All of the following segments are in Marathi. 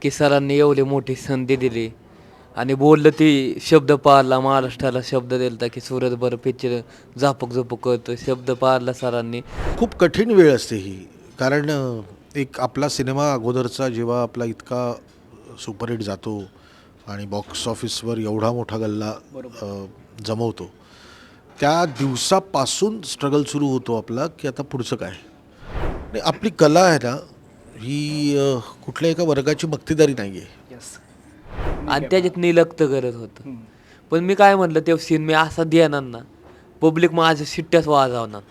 की सरांनी एवढी मोठी संधी दिली आणि बोललं ती शब्द पाळला. महाराष्ट्राला शब्द दिलता की सूरजभर पिक्चर झापक झुपूक करतो. शब्द पाळला सरांनी. खूप कठीण वेळ असते ही. कारण एक आपला सिनेमा अगोदरचा जेव्हा आपला इतका सुपरहिट जातो आणि बॉक्स ऑफिसवर एवढा मोठा गल्ला जमवतो, त्या दिवसापासून स्ट्रगल सुरू होतो आपला की आता पुढचं काय. आणि आपली कला आहे ना, ही कुठल्या एका वर्गाची मक्तेदारी नाही आहे. आणि त्याच्यात निलक्त करत होतं. पण मी काय म्हटलं, ते सीन मी असा देणार ना, पब्लिक माझ्या शिट्ट्याच वाजवणार.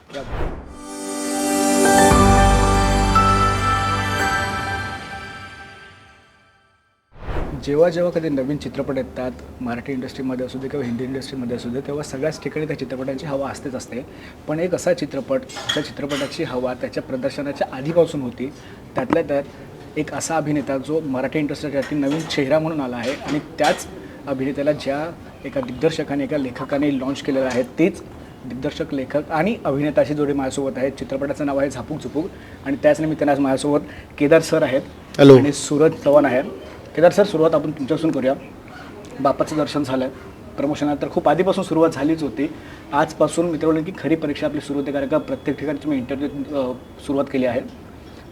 जेव्हा जेव्हा कधी नवीन चित्रपट येतात मराठी इंडस्ट्रीमध्ये असू दे किंवा हिंदी इंडस्ट्रीमध्ये असू दे, तेव्हा सगळ्याच ठिकाणी त्या चित्रपटांची हवा असतेच असते. पण एक असा चित्रपट, त्या चित्रपटाची हवा त्याच्या प्रदर्शनाच्या आधीपासून होती. त्यातल्या त्यात एक असा अभिनेता जो मराठी इंडस्ट्रीसाठी नवीन चेहरा म्हणून आला आहे आणि त्याच अभिनेत्याला ज्या एका दिग्दर्शकाने, एका लेखकाने लॉन्च केलेलं आहे, तेच दिग्दर्शक, लेखक आणि अभिनेताची जोडी माझ्यासोबत आहे. चित्रपटाचं नाव आहे झापूक झुपूक आणि त्याच निमित्ताने आज माझ्यासोबत केदार सर आहेत. हॅलो. आणि सूरज चव्हाण आहे. केदार सर, सुरुवात आपण तुमच्यापासून करूया. बापाचं दर्शन झालं, प्रमोशन तर खूप आधीपासून सुरुवात झालीच होती. आजपासून मी तर की खरी परीक्षा आपली सुरू होते, कारण का प्रत्येक ठिकाणी तुम्ही इंटरव्ह्यू सुरुवात केली आहे.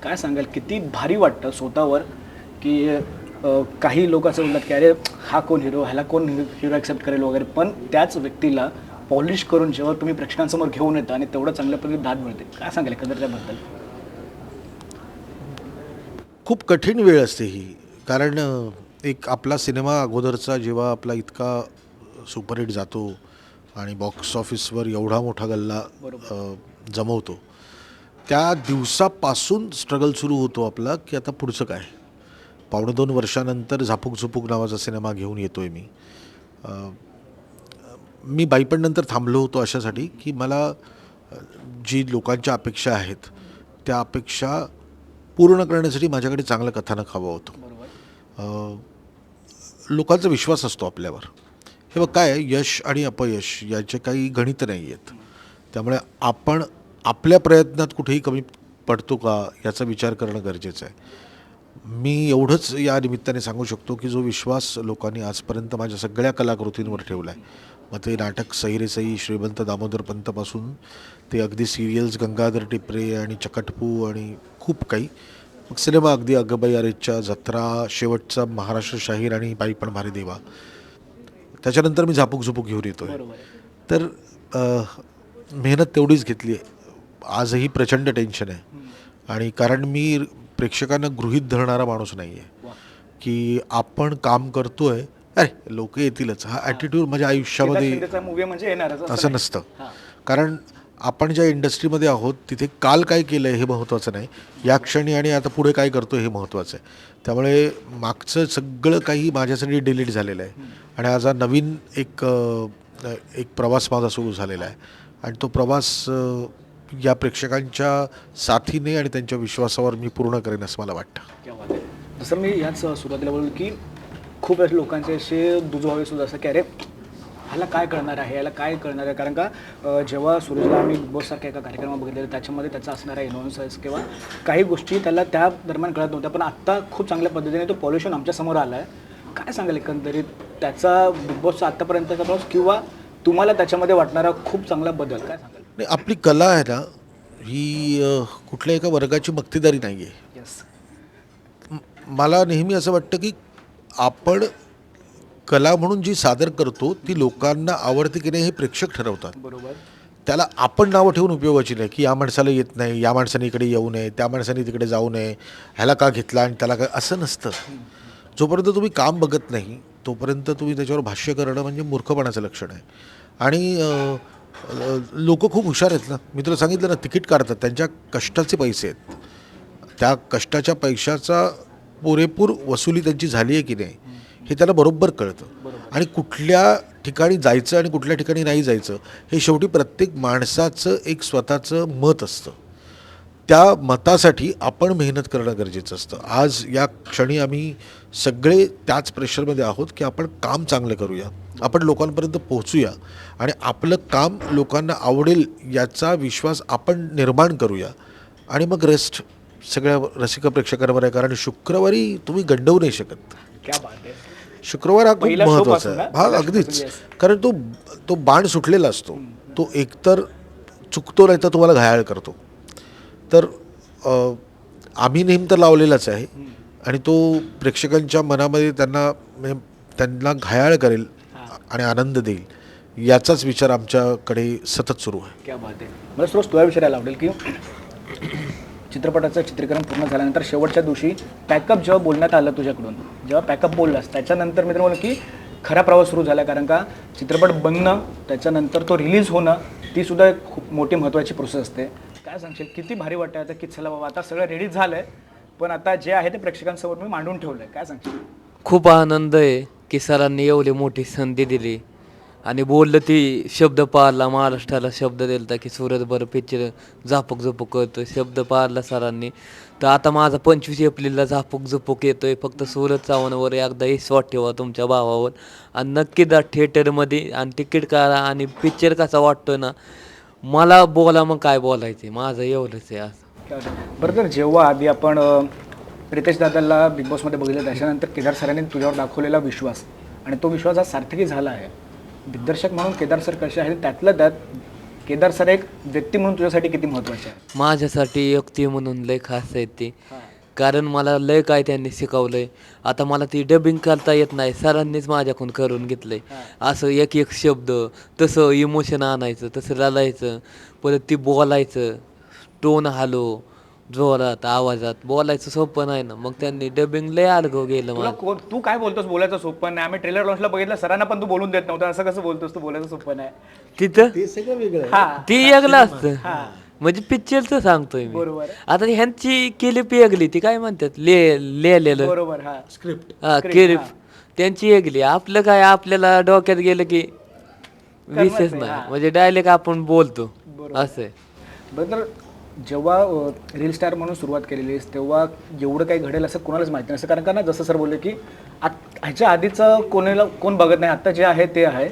काय सांगाल, किती भारी वाटतं स्वतःवर की काही लोक असं बोलतात की अरे हा कोण हिरो, ह्याला कोण हिरो ॲक्सेप्ट करेल वगैरे, पण त्याच व्यक्तीला पॉलिश करून जेव्हा तुम्ही प्रेक्षकांसमोर घेऊन येता आणि तेवढं चांगल्या पद्धतीने दाद मिळते, काय सांगाल एकंदर त्याबद्दल? खूप कठीण वेळ असते ही. कारण एक आपला सिनेमा अगोदरचा जेव्हा आपला इतका सुपरहिट जातो आणि बॉक्स ऑफिसवर एवढा मोठा गल्ला जमवतो, त्या दिवसापासून स्ट्रगल सुरू होतो आपला की आता पुढचं काय. 1.5-2 वर्षानंतर झापूक झुपूक नावाचा सिनेमा घेऊन येतो आहे मी. मी बाईपणनंतर थांबलो होतो अशासाठी की मला जी लोकांच्या अपेक्षा आहेत त्या अपेक्षा पूर्ण करण्यासाठी माझ्याकडे चांगलं कथानक हवं होतं. लोकांचा विश्वास असतो आपल्यावर. हे बघ, काय यश आणि अपयश याचे काही गणित नाही आहेत. त्यामुळे आपण आपल्या प्रयत्नात कुठेही कमी पडतो का याचा विचार करणं गरजेचं आहे. मी एवढंच या निमित्ताने सांगू शकतो की जो विश्वास लोकांनी आजपर्यंत माझ्या सगळ्या कलाकृतींवर ठेवला आहे, मग ते नाटक सई रे सई, श्रीमंत दामोदर पंतपासून ते अगदी सिरियल्स गंगाधर टिपरे आणि चकटपू आणि खूप काही, मग सिनेमा अगदी अगबाई अरेच्या, जत्रा, शेवटचा महाराष्ट्र शाहीर आणि बाई पण भारी देवा, त्याच्यानंतर मी झापूक झुपूक घेऊन येतो आहे. तर मेहनत तेवढीच घेतली आहे. आजही प्रचंड टेन्शन आहे. आणि कारण मी प्रेक्षकांना गृहीत धरणारा माणूस नाही आहे की आपण काम करतो आहे, अरे लोक येतीलच, हा ॲटिट्यूड माझ्या आयुष्यामध्ये मूवी म्हणजे येणारच असं नसतं. कारण आपण ज्या इंडस्ट्रीमध्ये आहोत तिथे काल काय केलं आहे हे महत्त्वाचं नाही, या क्षणी आणि आता पुढे काय करतो हे महत्त्वाचं आहे. त्यामुळे मागचं सगळं काही माझ्यासाठी डिलीट झालेलं आहे आणि आज हा नवीन एक प्रवास माझा सुरू झालेला आहे. आणि तो प्रवास या प्रेक्षकांच्या साथीने आणि त्यांच्या विश्वासावर मी पूर्ण करेन असं मला वाटतं. जसं मी याच सुरुवातीला बोललो की खूप लोकांचे असे दुजोभावे सुद्धा असं की अरे ह्याला काय कळणार आहे, ह्याला काय कळणार आहे. कारण का जेव्हा सूरजला आम्ही बिग बॉससारख्या एका कार्यक्रमात बघितलेलं, त्याच्यामध्ये त्याचा असणारा इन्फ्लुएन्स किंवा काही गोष्टी त्याला त्या दरम्यान कळत नव्हत्या, पण आत्ता खूप चांगल्या पद्धतीने तो पॉल्युशन आमच्यासमोर आला आहे. काय सांगाल एकंदरीत त्याचा बिग बॉसचा आत्तापर्यंतचा प्रवास किंवा तुम्हाला त्याच्यामध्ये वाटणारा खूप चांगला बदल, काय सांगाल? नाही, आपली कला आहे ना, ही कुठल्या एका वर्गाची मक्तेदारी नाही आहे. मला नेहमी असं वाटतं की आपण कला म्हणून जी सादर करतो ती लोकांना आवडते की नाही हे प्रेक्षक ठरवतात. बरोबर. त्याला आपण नावं ठेवून उपयोगाची नाही की या माणसाला येत नाही, या माणसाने इकडे येऊ नये, त्या माणसाने तिकडे जाऊ नये, ह्याला का घेतला आणि त्याला काय, असं नसतं. जोपर्यंत तुम्ही काम बघत नाही तोपर्यंत तुम्ही त्याच्यावर भाष्य करणं म्हणजे मूर्खपणाचं लक्षण आहे. आणि लोक खूप हुशार आहेत ना. मी तुला सांगितलं ना, तिकीट काढतात, त्यांच्या कष्टाचे पैसे आहेत, त्या कष्टाच्या पैशाचा पुरेपूर वसुली त्यांची झाली आहे की नाही हे त्याला बरोबर कळतं. आणि कुठल्या ठिकाणी जायचं आणि कुठल्या ठिकाणी नाही जायचं हे शेवटी प्रत्येक माणसाचं एक स्वतःचं मत असतं. त्या मतासाठी आपण मेहनत करणं गरजेचं असतं. आज या क्षणी आम्ही सगळे त्याच प्रेशरमध्ये आहोत की आपण काम चांगलं करूया, आपण लोकांपर्यंत पोहोचूया आणि आपलं काम लोकांना आवडेल याचा विश्वास आपण निर्माण करूया आणि मग रेस्ट सगळ्या रसिक प्रेक्षकांवर आहे, कारण शुक्रवारी तुम्ही गंडवू नाही शकत. क्या बात आहे. शुक्रवार हा खूप पहिला show महत्त्वाचा पासून आहे. ना? हा पहिला show अगदीच, पासून, yes. कारण तो बाण सुटलेला असतो. तो एकतर चुकतो नाही तर तुम्हाला घायाळ करतो. तर आम्ही नेहमी तर लावलेलाच आहे आणि तो प्रेक्षकांच्या मनामध्ये म्हणजे त्यांना घायाळ करेल आणि आनंद देईल याचाच विचार आमच्याकडे सतत सुरू आहे. क्या बात आहे. मला सुरुवात तुला विचारायला आवडेल की चित्रपटाचं चित्रीकरण पूर्ण झाल्यानंतर शेवटच्या दिवशी पॅकअप जेव्हा बोलण्यात आलं तुझ्याकडून, जेव्हा पॅकअप बोललास त्याच्यानंतर मी तर म्हणलं की खरा प्रवास सुरू झाला, कारण का चित्रपट बनणं त्याच्यानंतर तो रिलीज होणं ती सुद्धा एक खूप मोठी महत्त्वाची प्रोसेस असते. काय सांगशील, किती भारी वाटतं आता की चला बाबा आता सगळं रेडीच झालं आहे, पण आता जे आहे ते प्रेक्षकांसमोर मी मांडून ठेवलं आहे. काय सांगशील? खूप आनंद आहे की सरांनी एवढी मोठी संधी दिली आणि बोललं ती शब्द पाळला. महाराष्ट्राला शब्द दिलता की सूरज बरं पिक्चर झापक झुपक करतोय, शब्द पाळला सरांनी. तर आता माझा 25 एप्रिलला झापक झुपक येतोय. फक्त सूरज चव्हाणवर एकदा विश्वास ठेवा तुमच्या भावावर आणि नक्की जा थिएटरमध्ये आणि तिकीट काढा आणि पिक्चर कसा वाटतोय ना, मला बोला मग काय बोलायचं, माझं एवढंच आहे. असं बरं, तर जेव्हा आधी आपण प्रितेश दादाला बिग बॉसमध्ये बघितलं त्याच्यानंतर केदार सरांनी तुझ्यावर दाखवलेला विश्वास आणि तो विश्वास आज सार्थकी झाला आहे. दिग्दर्शक म्हणून केदार सर कसे आहेत, त्यातलं त्यात केदार सर एक व्यक्ती म्हणून तुझ्यासाठी किती महत्त्वाचे आहे? माझ्यासाठी व्यक्ती म्हणून लय खास आहे ती, कारण मला लय काय त्यांनी शिकवलंय. आता मला ती डबिंग करता येत नाही, सरांनीच माझ्याकडून करून घेतलंय. असं एक एक शब्द तसं इमोशन आणायचं, तसं रलायचं, परत ती बोलायचं, टोन हालो जोरात आवाजात बोलायचं सोपं नाही ना. मग त्यांनी डबिंग लय अडगव गेलं तुला मला. तू काय बोलतोस बोलायचं सोपं नाही. आम्ही ट्रेलर लॉन्चला बघितलं, सरांना पण तू बोलून देत नव्हता. असं कसं बोलतोस तू बोलायचं सोपं नाही? तिथं ते सगळं वेगळं हा ती एकलं असतं. म्हणजे पिक्चरचं सांगतोय मी. बरोबर. आता ह्यांची क्लिप एकली, ती काय म्हणतात लिहिलेलं बरोबर. हा स्क्रिप्ट. हा क्लिप त्यांची एकली. आपलं काय, आपल्याला डोक्यात गेलं की विशेष नाही, नाही, म्हणजे डायरेक्ट आपण बोलतो असं आहे. बरं, तर जेव्हा रील स्टार म्हणून सुरुवात केलेली तेव्हा एवढं काही घडेल असं कोणालाच माहिती नसतं, कारण का ना जसं सर बोलले की ह्याच्या आधीचं कोण बघत नाही, आत्ता जे आहे ते आहे.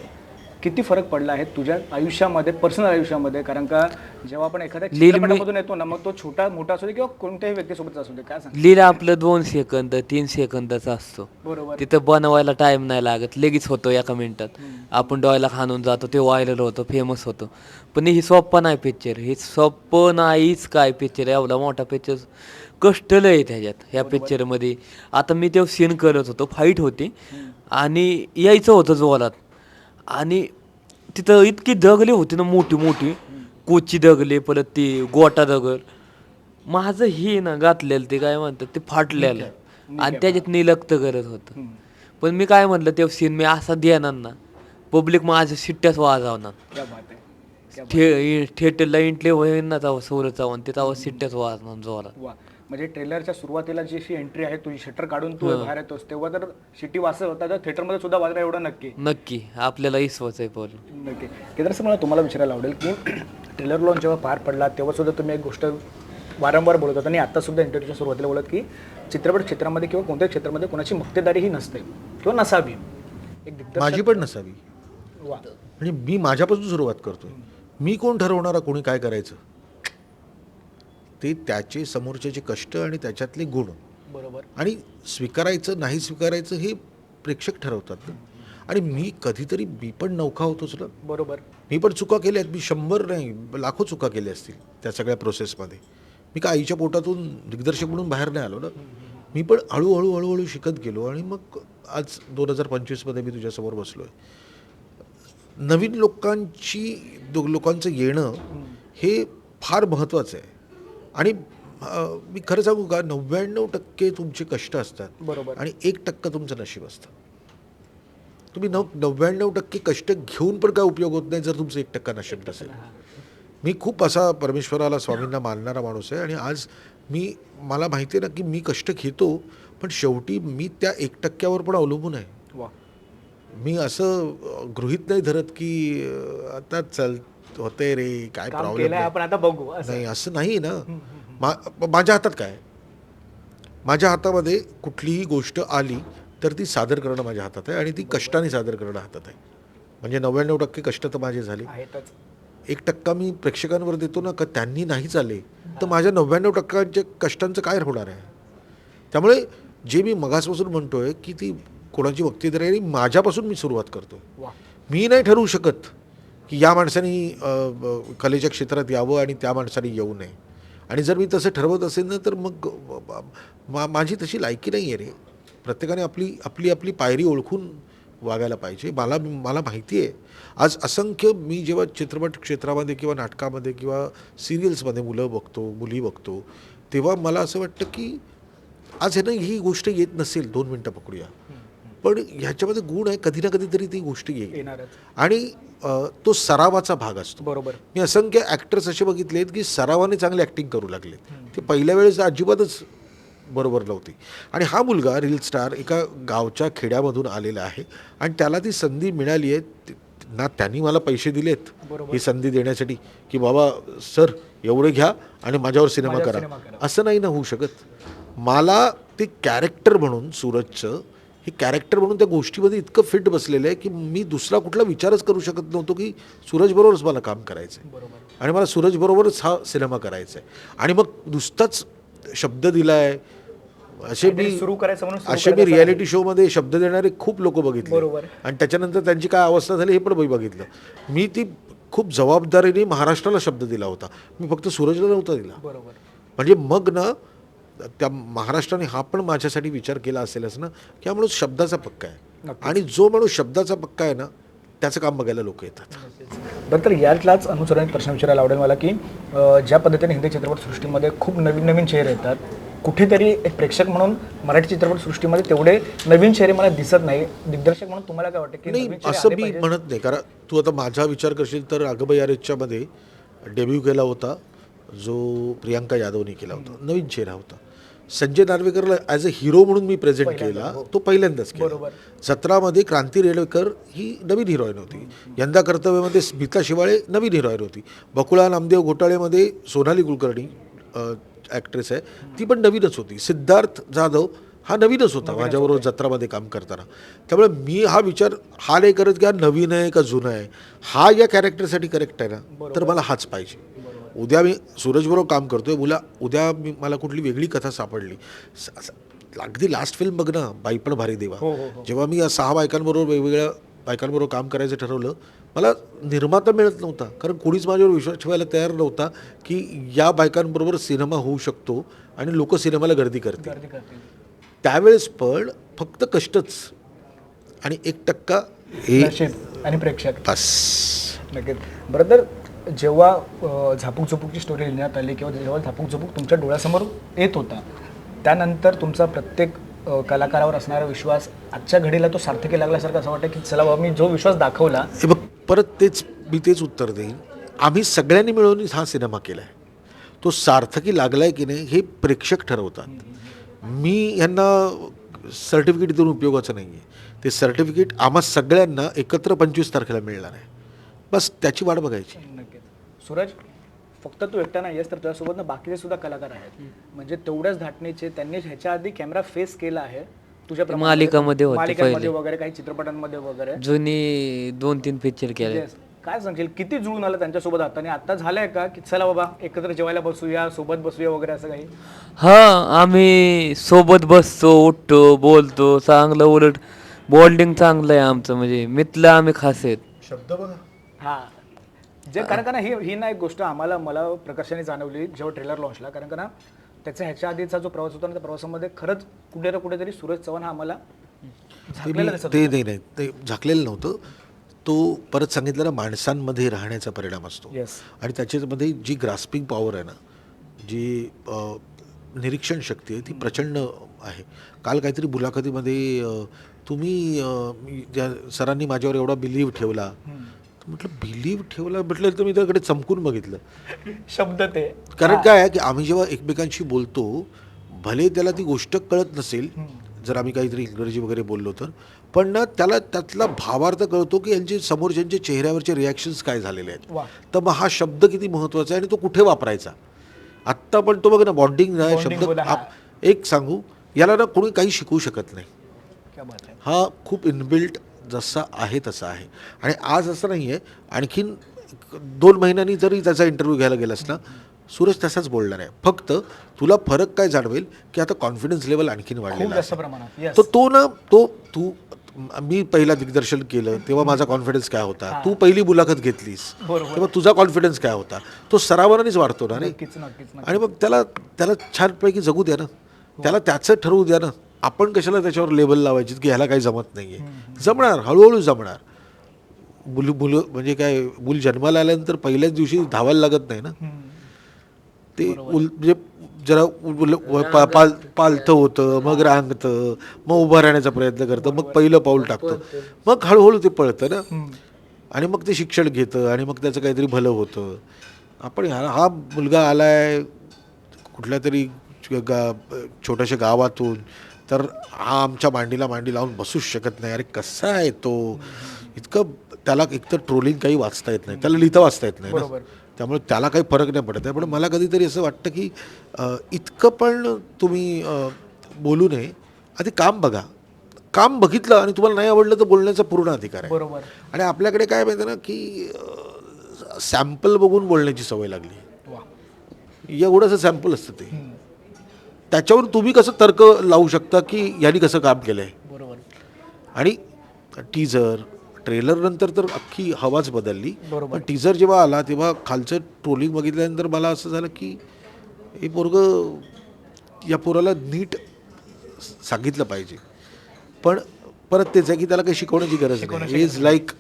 किती फरक पडला आहे तुझ्या आयुष्यामध्ये, पर्सनल आयुष्यामध्ये? कारण का जेव्हा आपण एखाद्या चित्रपटामधून येतो ना, मग तो छोटा मोठा असू दे किंवा कोणत्याही व्यक्तीसोबत असू दे, काय सांग? लीड आपलं 2 सेकंद 3 सेकंदाचा असतो. बरोबर. तिथं बनवायला टाइम नाही लागत, लगेच होतो एका मिनिटात. आपण डोळ्याला खाणून जातो, ते व्हायरल होतो, फेमस होतो. पण ही सोप्पं नाही पिक्चर, हे सोप्पं नाहीच. काय पिक्चर एवढा मोठा पिक्चर, कष्ट लय आहे त्याच्यात ह्या पिक्चरमध्ये. आता मी तो सीन करत होतो, फाईट होती आणि यायचं होतं जोरात आणि तिथं इतकी दगले होती ना, मोठी मोठी कोची दगले, परत ती गोटा दगड. माझं हे ना घातलेलं ते काय म्हणतात ते फाटलेलं आणि त्याच्यात निलक्त करत होतं. पण मी काय म्हणलं, ते सीन मी असा देणार ना, पब्लिक माझ्या शिट्ट्याच वाजवणार. क्या बात आहे. थिएटरला इंटले होईल ना तेव्हा सूरज चव्हाण, ते तेव्हा शिट्ट्याच वाजणार जोरात. वा, म्हणजे ट्रेलरच्या सुरुवातीला जी अशी एंट्री आहे तुझी, शटर काढून तू बाहेर येतोस तेव्हा तर शिटी वाजत होता, तर थिएटरमध्ये सुद्धा वाजला एवढं नक्की नक्की आपल्याला विश्वास आहे बोल. नक्की. केदार सर, मला तुम्हाला विचारायला आवडेल की ट्रेलर लॉन्च जेव्हा पार पडला तेव्हा सुद्धा तुम्ही एक गोष्ट वारंवार बोलत होता आणि आता सुद्धा इंटरव्ह्यूच्या सुरुवातीला बोलत की चित्रपट क्षेत्रामध्ये किंवा कोणत्याही क्षेत्रामध्ये कोणाची मक्तेदारी ही नसते किंवा नसावी. एक दिग्दर्शक माझी पण नसावी. वा. म्हणजे मी माझ्यापासून सुरुवात करतोय. मी कोण ठरवणारा कोणी काय करायचं? ते त्याचे समोरच्याचे कष्ट आणि त्याच्यातले गुण, बरोबर. आणि स्वीकारायचं नाही स्वीकारायचं हे प्रेक्षक ठरवतात. आणि मी कधीतरी मी पण नौखा होतोच ना. बरोबर. मी पण चुका केल्या आहेत. मी 100 नाही लाखो चुका केल्या असतील त्या सगळ्या प्रोसेसमध्ये. मी का आईच्या पोटातून दिग्दर्शक म्हणून बाहेर नाही आलो ना. मी पण हळूहळू शिकत गेलो आणि मग आज 2025मध्ये मी तुझ्यासमोर बसलो आहे. नवीन लोकांचं येणं हे फार महत्त्वाचं आहे. आणि मी खरं सांगू का, 99% तुमचे कष्ट असतात. बरोबर. आणि 1% तुमचं नशीब असतं. तुम्ही 99% कष्ट घेऊन पण काय उपयोग होत नाही जर तुमचं 1% नशीब नसेल. मी खूप असा परमेश्वराला, स्वामींना मानणारा माणूस आहे आणि आज मला माहिती आहे ना की मी कष्ट घेतो, पण शेवटी मी त्या 1%वर पण अवलंबून आहे. वा. मी असं गृहीत नाही धरत की आता होतंय रे, काय काम प्रॉब्लेम केलंय आपण आता बघू असं. नाही, असं नाही ना. माझ्या हातात काय? माझ्या हातामध्ये कुठलीही गोष्ट आली तर ती सादर करणं माझ्या हातात आहे आणि ती कष्टाने सादर करणं हातात आहे. म्हणजे 99% कष्ट तर माझे झाले. आहेतच. 1% मी प्रेक्षकांवर देतो ना, का त्यांनी नाही चाले तर माझ्या 99% कष्टांचं काय होणार आहे? त्यामुळे जे मी मगासपासून म्हणतोय की ती कोणाची वक्तृत्व आहे, माझ्यापासून मी सुरुवात करतो. वा. मी नाही ठरवू शकत की या माणसाने कलेच्या क्षेत्रात यावं आणि त्या माणसाने येऊ नये. आणि जर मी तसं ठरवत असेल ना तर मग माझी तशी लायकी नाही आहे रे. प्रत्येकाने आपली आपली आपली पायरी ओळखून वागायला पाहिजे. मला माहिती आहे आज असंख्य मी जेव्हा चित्रपट क्षेत्रामध्ये किंवा नाटकामध्ये किंवा सिरियल्समध्ये मुलं बघतो, मुली बघतो, तेव्हा मला असं वाटतं की आज हे ना ही गोष्ट येत नसेल, 2 मिनटं पकडूया, पण ह्याच्यामध्ये गुण आहे, कधी ना कधीतरी ती गोष्ट येईल. येणारच. आणि तो सरावाचा भाग असतो. बरोबर. मी असंख्य ॲक्टर्स असे बघितलेत की सरावाने चांगले ॲक्टिंग करू लागले. ते पहिल्या वेळेस अजिबातच बरोबर नव्हती. आणि हा मुलगा रील स्टार एका गावच्या खेड्यामधून आलेला आहे आणि त्याला ती संधी मिळाली आहे ना. त्यांनी मला पैसे दिलेत ही संधी देण्यासाठी की बाबा सर एवढे घ्या आणि माझ्यावर सिनेमा करा, असं नाही ना होऊ शकत. मला ते कॅरेक्टर म्हणून सूरजचं हे कॅरेक्टर म्हणून त्या गोष्टीमध्ये इतकं फिट बसलेलं आहे की मी दुसरा कुठला विचारच करू शकत नव्हतो की सूरजबरोबरच मला काम करायचं आहे आणि मला सूरजबरोबरच हा सिनेमा करायचा आहे. आणि मग नुसताच शब्द दिला आहे असे मी रियालिटी शोमध्ये शब्द देणारे खूप लोक बघितले आणि त्याच्यानंतर त्यांची काय अवस्था झाली हे पण बघितलं. मी ती खूप जबाबदारीने महाराष्ट्राला शब्द दिला होता, मी फक्त सूरजला नव्हता दिला. म्हणजे मग ना त्या महाराष्ट्राने हा पण माझ्यासाठी विचार केला असेलच ना की हा माणूस शब्दाचा पक्का आहे. आणि जो माणूस शब्दाचा पक्का आहे ना त्याचं काम बघायला लोक येतात. बरं, तर यातलाच अनुसरण प्रश्न विचारायला आवडेल मला की ज्या पद्धतीने हिंदी चित्रपटसृष्टीमध्ये खूप नवीन नवीन चेहरे येतात, कुठेतरी एक प्रेक्षक म्हणून मराठी चित्रपटसृष्टीमध्ये तेवढे नवीन चेहरे मला दिसत नाही. दिग्दर्शक म्हणून तुम्हाला काय वाटतं की नाही, असं मी म्हणत नाही. कारण तू आता माझा विचार करशील तर अगं यारेच्यामध्ये डेब्यू केला होता जो प्रियांका यादवने केला होता, नवीन चेहरा होता. संजय नार्वेकरला ॲज अ हिरो म्हणून मी प्रेझेंट केला, तो पहिल्यांदाच केला. 17मध्ये क्रांती रेडकर ही नवीन हिरोईन होती. यंदा कर्तव्यामध्ये स्मिता शिवाळे नवीन हिरोईन होती. बकुळा नामदेव घोटाळेमध्ये सोनाली कुलकर्णी ॲक्ट्रेस आहे, ती पण नवीनच होती. सिद्धार्थ जाधव हा नवीनच होता माझ्याबरोबर जत्रामध्ये काम करताना. त्यामुळे मी हा विचार हा नाही करत की हा नवीन आहे का जुनं आहे, हा या कॅरेक्टरसाठी करेक्ट आहे ना तर मला हाच पाहिजे. उद्या मी सूरजबरोबर काम करतोय, उद्या मला कुठली वेगळी कथा सापडली, अगदी लास्ट फिल्म बघ ना, बाई पण भारी देवा, जेव्हा मी या 6 बायकांबरोबर वेगवेगळ्या बायकांबरोबर काम करायचं ठरवलं, मला निर्माता मिळत नव्हता कारण कोणीच माझ्यावर विश्वास ठेवायला तयार नव्हता की या बायकांबरोबर सिनेमा होऊ शकतो आणि लोक सिनेमाला गर्दी करतील. त्यावेळेस पण फक्त कष्टच आणि 1% हे आणि प्रेक्षक बस. नक्कीच. बरं, तर जेव्हा झापूक झुपूकची स्टोरी लिहिण्यात आली किंवा जेव्हा झापूक झुपूक तुमच्या डोळ्यासमोर येत होता, त्यानंतर तुमचा प्रत्येक कलाकारावर असणारा विश्वास आजच्या घडीला तो सार्थकी लागल्यासारखं असं वाटतं की चला बाबा मी जो विश्वास दाखवला. हे बघ, परत मी तेच उत्तर देईन, आम्ही सगळ्यांनी मिळून हा सिनेमा केला आहे, तो सार्थकी लागला आहे की नाही हे प्रेक्षक ठरवतात. मी यांना सर्टिफिकेट देऊन उपयोगाचं नाही आहे. ते सर्टिफिकेट आम्हा सगळ्यांना एकत्र 25 तारखेला मिळणार आहे, बस त्याची वाट बघायची. नक्कीच. सूरज, फक्त तू एकटा नाही आहेस तर तुझ्यासोबत बाकीचे सुद्धा कलाकार आहेत, म्हणजे तेवढ्याच धाटणीचे, त्यांनी ह्याच्या आधी कॅमेरा फेस केला आहे तुझ्या मालिकामध्ये वगैरे, काही चित्रपटांमध्ये वगैरे जुनी 2-3 पिक्चर केले. काय सांगशील, किती जुळून आलं त्यांच्यासोबत हाताने? आता झालंय का की चला बाबा एकत्र जेवायला बसूया, सोबत बसूया वगैरे असं काही? हां, आम्ही सोबत बसतो, उठतो, बोलतो, चांगलं उलट बॉन्डिंग चांगलं आहे आमचं, म्हणजे मित्र आम्ही खास आहेत. शब्द बघा. हां, जे कारण का ना ही ना एक गोष्ट मला प्रकर्षाने जाणवली जेव्हा ट्रेलर लॉन्चला. कारण का ना त्याचा ह्याच्या आधीचा जो प्रवास होता ना, त्या प्रवासामध्ये खरंच कुठे ना कुठेतरी सूरज चव्हाण हा आम्हाला ते झाकलेलं नव्हतं. तो परत सांगितलं ना, माणसांमध्ये राहण्याचा परिणाम असतो आणि त्याच्यामध्ये जी ग्रास्पिंग पॉवर आहे ना, जी निरीक्षण शक्ती आहे ती प्रचंड आहे. काल काहीतरी मुलाखतीमध्ये तुम्ही ज्या सरांनी माझ्यावर एवढा बिलीव्ह ठेवला, म्हटलं बिलीव्ह ठेवला म्हटलं तर मी त्याकडे चमकून बघितलं शब्द ते. कारण काय आहे की आम्ही जेव्हा एकमेकांशी बोलतो, भले त्याला ती गोष्ट कळत नसेल, जर आम्ही काहीतरी इंग्रजी वगैरे बोललो तर, पण ना त्याला त्यातला भावार्थ कळतो की यांचे समोरच्यांचे चेहऱ्यावरचे रिॲक्शन्स काय झालेले आहेत. तर मग हा शब्द किती महत्त्वाचा आहे आणि तो कुठे वापरायचा. आत्ता पण तो बघ ना, बॉन्डिंग शब्द. एक सांगू, याला ना कोणी काही शिकवू शकत नाही, हा खूप इनबिल्ट जसा आहे तसा आहे. आणि आज असं नाही आहे, आणखीन 2 महिन्यांनी जरी त्याचा इंटरव्ह्यू घ्यायला गेलास ना सूरज तसाच बोलणार आहे. फक्त तुला फरक काय जाणवेल की आता कॉन्फिडन्स लेवल आणखीन खूप वाढलेला जास्त आहे. प्रमाणात yes. तर तो ना तो तू मी पहिला दिग्दर्शन केलं तेव्हा माझा कॉन्फिडन्स काय होता, तू पहिली मुलाखत घेतलीस बरोबर. तेव्हा तुझा कॉन्फिडन्स काय होता, तो सरावानेच वाढतो ना रे. नक्कीच नक्कीच आणि मग त्याला छानपैकी जगू द्या ना, त्याला त्याचं ठरवू द्या ना. आपण कशाला त्याच्यावर लेबल लावायची की ह्याला काही जमत नाहीये. जमणार, हळूहळू जमणार. मुलं म्हणजे काय, मूल जन्माला आल्यानंतर पहिल्याच दिवशी धावायला लागत नाही ना. ते म्हणजे जरा पालतं होतं, मग रांगतं, मग उभं राहण्याचा प्रयत्न करतं, मग पहिलं पाऊल टाकतं, मग हळूहळू ते पळतं ना. आणि मग ते शिक्षण घेतं आणि मग त्याचं काहीतरी भलं होतं. आपण हा मुलगा आलाय कुठल्या तरी छोट्याशा गावातून, तर हा आमच्या मांडीला मांडी लावून बसूच शकत नाही. अरे कसा आहे तो, इतकं त्याला एकतर ट्रोलिंग काही वाचता येत नाही, त्याला लिहिता वाचता येत नाही ना. त्यामुळे त्याला काही फरक नाही पडत आहे. पण मला कधीतरी असं वाटतं की इतकं पण तुम्ही बोलू नये. आधी काम बघा. काम बघितलं आणि तुम्हाला नाही आवडलं तर बोलण्याचा पूर्ण अधिकार आहे. बरोबर. आणि आपल्याकडे काय माहिती ना की सॅम्पल बघून बोलण्याची सवय लागली. एवढंसं सॅम्पल असतं ते, त्याच्यावर तुम्ही कसं तर्क लावू शकता की यांनी कसं काम केलं आहे. बरोबर. आणि टीजर ट्रेलर नंतर तर अख्खी हवाच बदलली. बरोबर. पण टीजर जेव्हा आला तेव्हा खालचं ट्रोलिंग बघितल्यानंतर मला असं झालं की हे पोरगं, या पोराला नीट सांगितलं पाहिजे. पण परत तेच आहे की त्याला काही शिकवण्याची गरज नाही. इज लाईक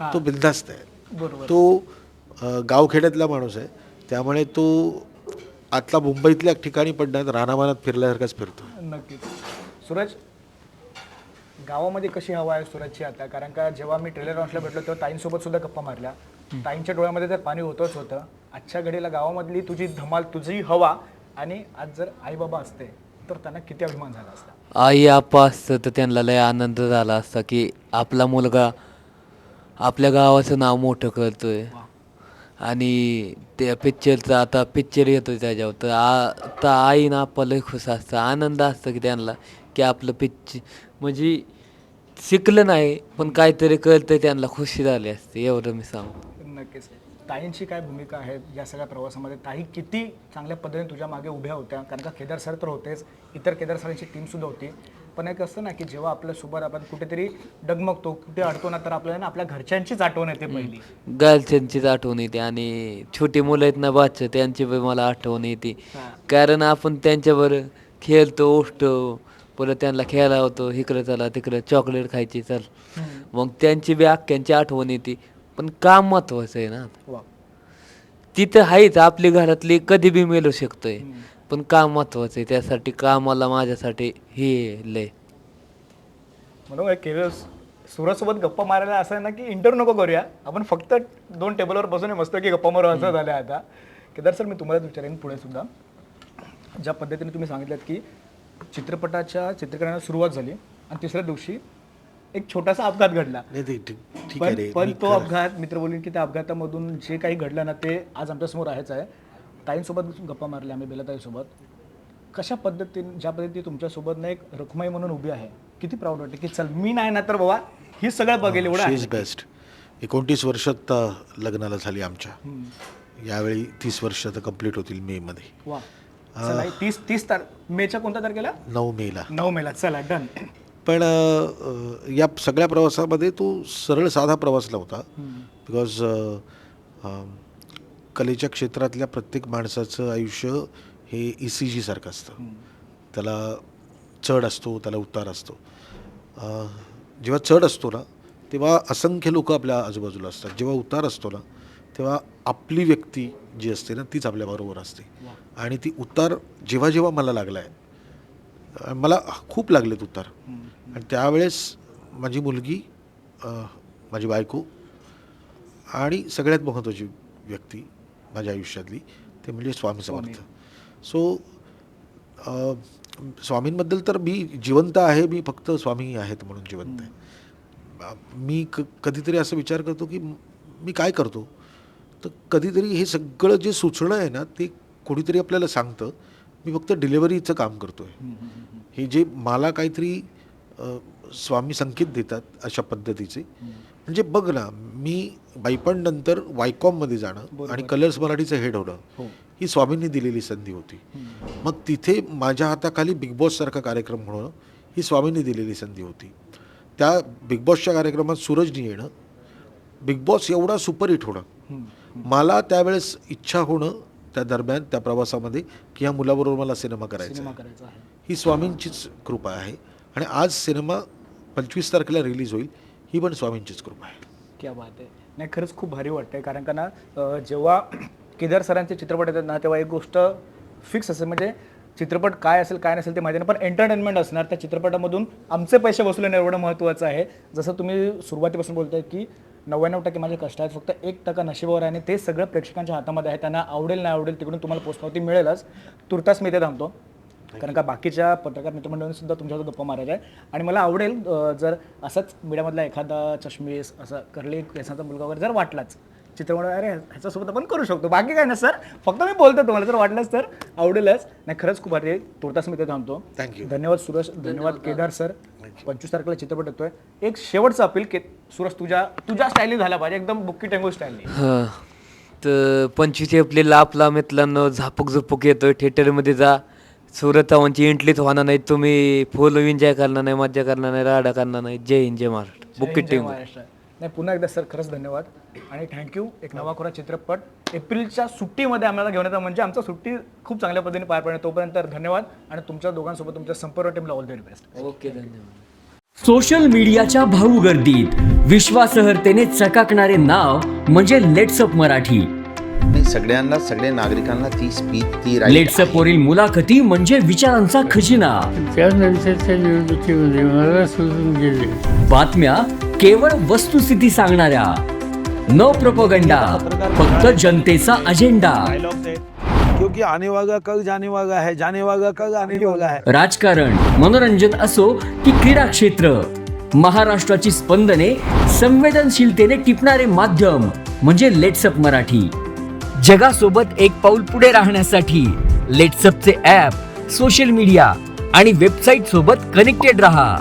तो बिनधास्त आहे. बरोबर. तो गावखेड्यातला माणूस आहे, त्यामुळे तो आतला मुंबईतल्या ठिकाणी पडण्यात रानामानात फिरल्यासारखाच फिरतो. नक्कीच. सूरज, गावामध्ये कशी हवा आहे सूरजची आता? कारण का जेव्हा मी ट्रेलर लॉन्चला भेटलो तेव्हा ताईंसोबत सुद्धा गप्पा मारल्या. ताईंच्या डोळ्यामध्ये तर पाणी होतच होतं. आजच्या घडीला गावामधली तुझी धमाल, तुझी हवा, आणि आज जर आई बाबा असते तर त्यांना किती अभिमान झाला असता? आई आप्पा असतं तर त्यांना लय आनंद झाला असता की आपला मुलगा आपल्या गावाचं नाव मोठं करतोय. आणि त्या पिक्चरचा आता पिक्चर येतोय त्याच्यावर, तर तर आई ना आप्पा लय खुश असतं, आनंद असतं की त्यांना की आपलं पिक्चर म्हणजे शिकलं नाही पण काहीतरी कळतं, त्यांना खुशी झाली असते. एवढं मी सांगतो. नक्कीच. ताईंची काय भूमिका आहे या सगळ्या प्रवासामध्ये? ताई किती चांगल्या पद्धतीने तुझ्या मागे उभ्या होत्या, कारण का केदार सर तर होतेच, इतर केदार सरांची टीमसुद्धा होती. पण एक असतं ना की जेव्हा आपल्यासोबत आपण कुठेतरी डगमगतो, कुठे अडतो ना, तर आपल्याला ना आपल्या घरच्यांचीच आठवण येते पहिली. गर्लफ्रेंडचीच आठवण येते आणि छोटी मुलं आहेत ना बादशाह, त्यांची पण मला आठवण येते. कारण आपण त्यांच्याबरोबर खेळतो, उठतो, परत त्यांना खेळायला होतो, इकडं चला तिकडं चॉकलेट खायची चल, मग त्यांची बी अख्ख्यांची आठवण येते. पण काम महत्वाचं आहे ना. वा. तिथं आहेच, आपली घरातली कधी बी मिळू शकतोय, पण काम महत्वाचं आहे. त्यासाठी कामाला माझ्यासाठी हे लय म्हणून केवळ सूरजसोबत गप्पा मारायला असं आहे ना की इंटरव्ह्यू नको करूया, आपण फक्त 2 टेबलवर बसून मस्त की गप्पा मारू असं झालं आता. केदार सर, मी तुम्हालाच विचारेन पुढे सुद्धा, ज्या पद्धतीने तुम्ही सांगितलं की चित्रपटाच्या चित्रीकरणाला सुरुवात झाली आणि तिसऱ्या दिवशी एक छोटासा अपघात घडला. नाही ते ठीक आहे रे. पण तो अपघात, मित्र बोलून की त्या अपघातामधून जे काही घडलं ना ते आज आमच्यासमोर आहेच आहे. ताईंसोबत गप्पा मारल्या आम्ही, बेलाताईसोबत. कशा पद्धतीने, ज्या पद्धतीने तुमच्यासोबत ना एक रखमाई म्हणून उभी आहे, किती प्राऊड वाटते की चल मी नाही ना तर बाबा ही सगळं बघेल एवढं शी इज बेस्ट. 29 वर्षात लग्नाला झाली आमच्या. यावेळी 30 वर्ष तर कंप्लीट होतील मेमध्ये. वा. चला 30 मेच्या कोणत्या तारखेला? 9 मेला. 9 मेला. चला डन. पण या सगळ्या प्रवासामध्ये तो सरळ साधा प्रवास नव्हता. बिकॉज कलेच्या क्षेत्रातल्या प्रत्येक माणसाचं आयुष्य हे ECG सारखं असतं. त्याला चढ असतो, त्याला उतार असतो. जेव्हा चढ असतो ना तेव्हा असंख्य लोक आपल्या आजूबाजूला असतात. जेव्हा उतार असतो ना तेव्हा आपली व्यक्ती जी असते ना तीच आपल्याबरोबर असते. आणि ती उतार जेव्हा जेव्हा मला लागला आहे, मला खूप लागलेत उतार. आणि त्यावेळेस माझी मुलगी, माझी बायको आणि सगळ्यात महत्त्वाची व्यक्ती माझ्या आयुष्यातली ते म्हणजे स्वामी समर्थ. सो स्वामींबद्दल तर मी जिवंत आहे, मी फक्त स्वामी आहेत म्हणून जिवंत आहे. मी कधीतरी असं विचार करतो की मी काय करतो, तर कधीतरी हे सगळं जे सुचणं आहे ना ते कोणीतरी आपल्याला सांगतं, मी फक्त डिलेवरीचं काम करतो आहे. हे जे मला काहीतरी स्वामी संकेत देतात अशा पद्धतीचे. म्हणजे बघ ना, मी बाईपणनंतर वायकॉममध्ये जाणं आणि कलर्स मराठीचं हेड होणं, ही स्वामींनी दिलेली संधी होती. मग तिथे माझ्या हाताखाली बिग बॉससारखा कार्यक्रम होणं ही स्वामींनी दिलेली संधी होती. त्या बिग बॉसच्या कार्यक्रमात सूरजनी येणं, बिग बॉस एवढा सुपरहिट होणं, मला त्यावेळेस इच्छा होणं त्या दरम्यान त्या प्रवासामध्ये की ह्या मुलाबरोबर मला सिनेमा करायचा आहे. ही स्वामींचीच कृपा आहे. आणि आज सिनेमा 25 तारखेला रिलीज होईल, ही पण स्वामींचीच कृपा आहे. क्या बात आहे. नाही खरंच खूप भारी वाटतंय, कारण का ना जेव्हा केदार सरांचे चित्रपट येतात ना तेव्हा एक गोष्ट फिक्स असेल, म्हणजे चित्रपट काय असेल काय नसेल ते माहिती नाही, पण एंटरटेनमेंट असणार. त्या चित्रपटामधून आमचे पैसे वसूल एवढं महत्त्वाचं आहे. जसं तुम्ही सुरुवातीपासून बोलताय की 99% माझे कष्ट आहेत, फक्त 1% नशिबावर आहे आणि ते सगळं प्रेक्षकांच्या हातामध्ये आहे. त्यांना आवडेल नाही आवडेल तिकडून तुम्हाला पोचपावती मिळेलच. तुर्तास मी इथे थांबतो, कारण का बाकीच्या पत्रकार मित्रमंडळांनी सुद्धा तुमच्यासोबत गप्पा मारायच्या आहे. आणि मला आवडेल जर असाच मीडियामधला एखादा चष्मीस असा करली केसांचा मुलगा वगैरे जर वाटलाच चित्रपट, अरे ह्याच्यासोबत आपण करू शकतो, बाकी काय ना सर, फक्त मी बोलतो तुम्हाला जर वाटलंच तर आवडेलच. नाही खरंच खूप भारी. तुर्तास मी इथे थांबतो. थँक्यू. धन्यवाद सुरेश, धन्यवाद केदार सर. 25 तारखेला चित्रपट येतोय. एक शेवटचं अपील की सुरेश तुझ्या स्टाईलनी झाला पाहिजे, एकदम बुक्की टेंगू स्टाईलनी. हां, तर 25 एप्रिलला आपला मित्रांनो झापूक झुपूक येतोय, थिएटरमध्ये जा. सूरज चव्हाणची एंट्रीच होणार नाही, तुम्ही फुल एन्जॉय करणार नाही, मज्जा करणार नाही, राडा करणार नाही. जय हिंद, जय महाराष्ट्र. बुक्की टेंगू. नाही पुन्हा एकदा सर खरंच धन्यवाद आणि थँक्यू. एक नवाखोरा चित्रपट एप्रिलच्या सुट्टीमध्ये आम्हाला घेऊन येतात, म्हणजे आमचा सुट्टी खूप चांगल्या पद्धतीने पार पडणे. तोपर्यंत धन्यवाद आणि तुमच्या दोघांसोबत तुमच्या संपर्क टीमला ऑल द बेस्ट. ओके, धन्यवाद. सोशल मीडियाच्या भाऊ गर्दीत विश्वासार्हतेने चकाकणारे नाव म्हणजे लेट्सअप मराठी. नाही, सगळ्या नागरिकांना ती स्पीच ती right लेट्सअप वरील मुलाखती म्हणजे विचारांचा खजिना. त्यानंतरच्या निवडणुकीमध्ये मला सोडून गेले. बातम्या केवळ वस्तुस्थिती सांगणाऱ्या, न प्रोपगंडा, फक्त जनतेचा अजेंडा. क्योंकि आने वाला कल जाने वाला है, जाने वाला कल आने वाला है. राजकारण, मनोरंजन असो की क्रीडा क्षेत्र, महाराष्ट्राची स्पंदने संवेदनशीलतेने टिपणारे माध्यम म्हणजे लेट्सअप मराठी. जगासोबत एक पाऊल पुढे राहण्यासाठी लेट्सअपचे ॲप, सोशल मीडिया आणि वेबसाईट सोबत कनेक्टेड रहा.